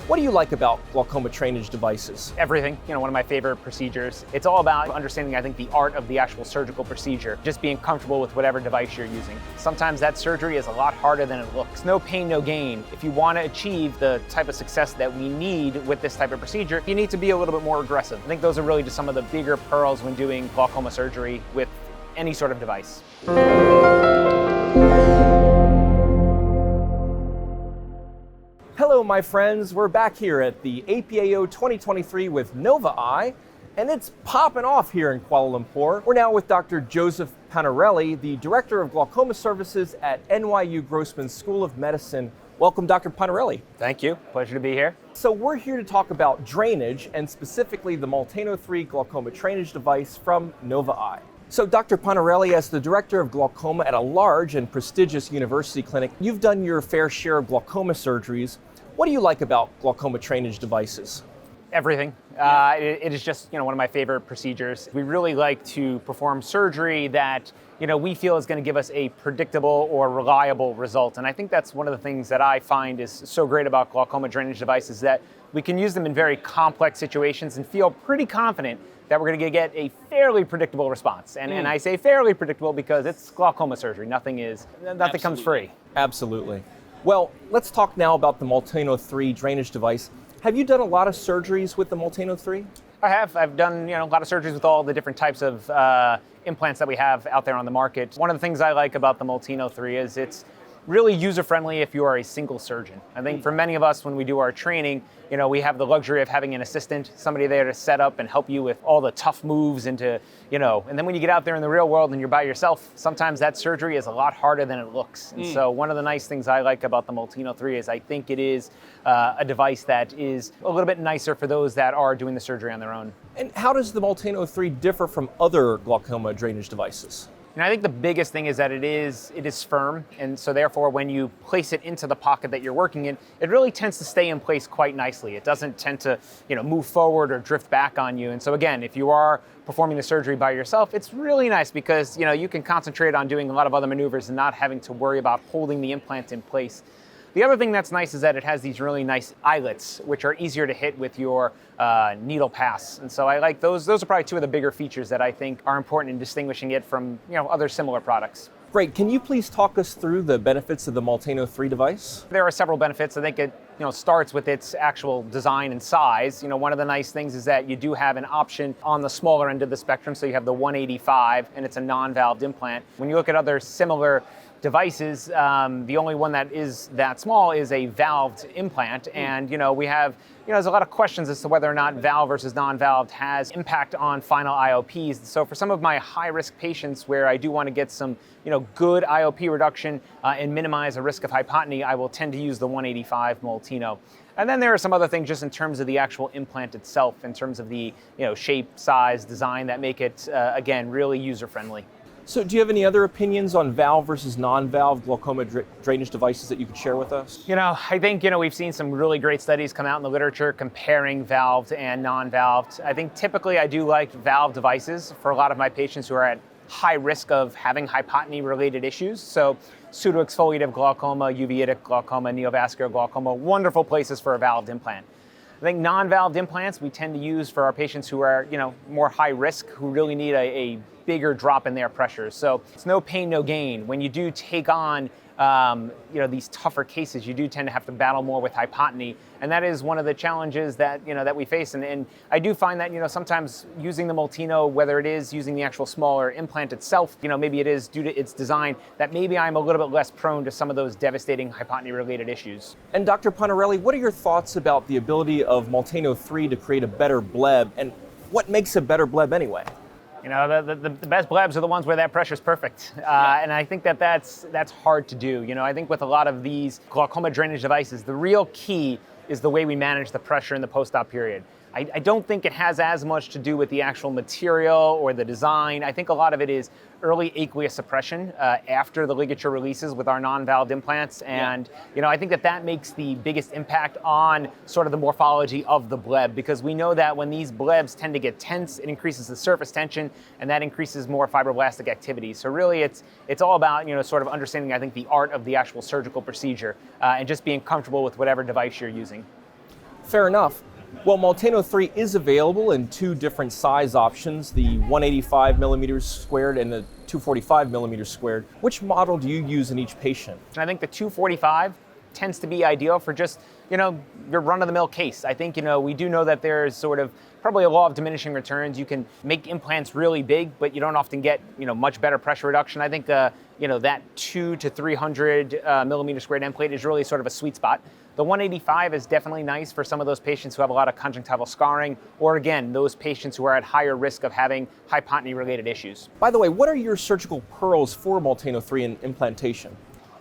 What do you like about glaucoma drainage devices? Everything. One of my favorite procedures. It's all about understanding, I think, the art of the actual surgical procedure, just being comfortable with whatever device you're using. Sometimes that surgery is a lot harder than it looks. No pain, no gain. If you want to achieve the type of success that we need with this type of procedure, you need to be a little bit more aggressive. I think those are really just some of the bigger pearls when doing glaucoma surgery with any sort of device. Hello, my friends. We're back here at the APAO 2023 with Nova Eye, and it's popping off here in Kuala Lumpur. We're now with Dr. Joseph Panarelli, the Director of Glaucoma Services at NYU Grossman School of Medicine. Welcome, Dr. Panarelli. Thank you. Pleasure to be here. So we're here to talk about drainage, and specifically the Molteno3 glaucoma drainage device from Nova Eye. So Dr. Panarelli, as the Director of Glaucoma at a large and prestigious university clinic, you've done your fair share of glaucoma surgeries. What do you like about glaucoma drainage devices? Everything. It is just one of my favorite procedures. We really like to perform surgery that we feel is going to give us a predictable or reliable result. And I think that's one of the things that I find is so great about glaucoma drainage devices, that we can use them in very complex situations and feel pretty confident that we're going to get a fairly predictable response. And I say fairly predictable because it's glaucoma surgery. Nothing comes free. Absolutely. Well, let's talk now about the Molteno3 drainage device. Have you done a lot of surgeries with the Molteno3? I have. I've done a lot of surgeries with all the different types of implants that we have out there on the market. One of the things I like about the Molteno3 is it's really user-friendly if you are a single surgeon. I think for many of us, when we do our training, we have the luxury of having an assistant, somebody there to set up and help you with all the tough moves and then when you get out there in the real world and you're by yourself, sometimes that surgery is a lot harder than it looks. And so one of the nice things I like about the Molteno3 is I think it is a device that is a little bit nicer for those that are doing the surgery on their own. And how does the Molteno3 differ from other glaucoma drainage devices? I think the biggest thing is that it is firm, and so therefore when you place it into the pocket that you're working in, it really tends to stay in place quite nicely. It doesn't tend to move forward or drift back on you. And so again, if you are performing the surgery by yourself, it's really nice because you can concentrate on doing a lot of other maneuvers and not having to worry about holding the implant in place. The other thing that's nice is that it has these really nice eyelets, which are easier to hit with your needle pass. And so I like those. Those are probably two of the bigger features that I think are important in distinguishing it from other similar products. Great. Can you please talk us through the benefits of the Molteno3 device? There are several benefits. I think it starts with its actual design and size. One of the nice things is that you do have an option on the smaller end of the spectrum. So you have the 185, and it's a non-valved implant. When you look at other similar devices, the only one that is that small is a valved implant, and we have there's a lot of questions as to whether or not valve versus non-valved has impact on final IOPs. So for some of my high-risk patients where I do want to get some good IOP reduction and minimize the risk of hypotony, I will tend to use the 185 Molteno. And then there are some other things just in terms of the actual implant itself, in terms of the shape, size, design that make it again really user-friendly. So do you have any other opinions on valve versus non-valve glaucoma drainage devices that you could share with us? I think, we've seen some really great studies come out in the literature comparing valved and non-valved. I think typically I do like valve devices for a lot of my patients who are at high risk of having hypotony-related issues. So pseudoexfoliative glaucoma, uveitic glaucoma, neovascular glaucoma, wonderful places for a valved implant. I think non-valved implants we tend to use for our patients who are, more high risk, who really need a bigger drop in their pressure. So it's no pain, no gain. When you do take on these tougher cases, you do tend to have to battle more with hypotony, and that is one of the challenges that that we face. And I do find that sometimes using the Molteno, whether it is using the actual smaller implant itself, maybe it is due to its design, that maybe I'm a little bit less prone to some of those devastating hypotony-related issues. And Dr. Panarelli, what are your thoughts about the ability of Molteno3 to create a better bleb, and what makes a better bleb anyway? The best blebs are the ones where that pressure is perfect. And I think that's hard to do. I think with a lot of these glaucoma drainage devices, the real key is the way we manage the pressure in the post-op period. I don't think it has as much to do with the actual material or the design. I think a lot of it is early aqueous suppression after the ligature releases with our non-valved implants. And I think that makes the biggest impact on sort of the morphology of the bleb, because we know that when these blebs tend to get tense, it increases the surface tension, and that increases more fibroblastic activity. So really it's all about sort of understanding, I think, the art of the actual surgical procedure and just being comfortable with whatever device you're using. Fair enough. Well, Molteno3 is available in two different size options, the 185 millimeters squared and the 245 millimeters squared. Which model do you use in each patient? And I think the 245 tends to be ideal for just, your run-of-the-mill case. I think, we do know that there's sort of probably a law of diminishing returns. You can make implants really big, but you don't often get, much better pressure reduction. I think, that 200 to 300 millimeter squared end plate is really sort of a sweet spot. The 185 is definitely nice for some of those patients who have a lot of conjunctival scarring, or again, those patients who are at higher risk of having hypotony-related issues. By the way, what are your surgical pearls for Molteno3 in implantation?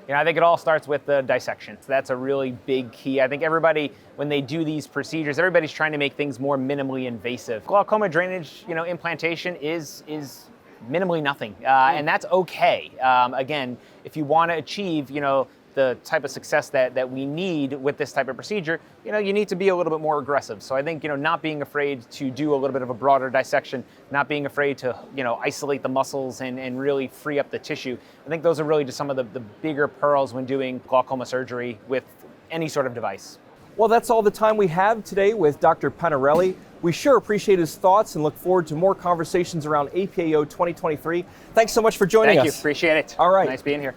I think it all starts with the dissection. So that's a really big key. I think everybody, when they do these procedures, everybody's trying to make things more minimally invasive. Glaucoma drainage, implantation is minimally nothing, and that's okay. Again, if you want to achieve, the type of success that we need with this type of procedure, you need to be a little bit more aggressive. So I think, not being afraid to do a little bit of a broader dissection, not being afraid to, isolate the muscles and really free up the tissue. I think those are really just some of the bigger pearls when doing glaucoma surgery with any sort of device. Well, that's all the time we have today with Dr. Panarelli. We sure appreciate his thoughts and look forward to more conversations around APAO 2023. Thanks so much for joining us. Thank you, appreciate it. All right. Nice being here.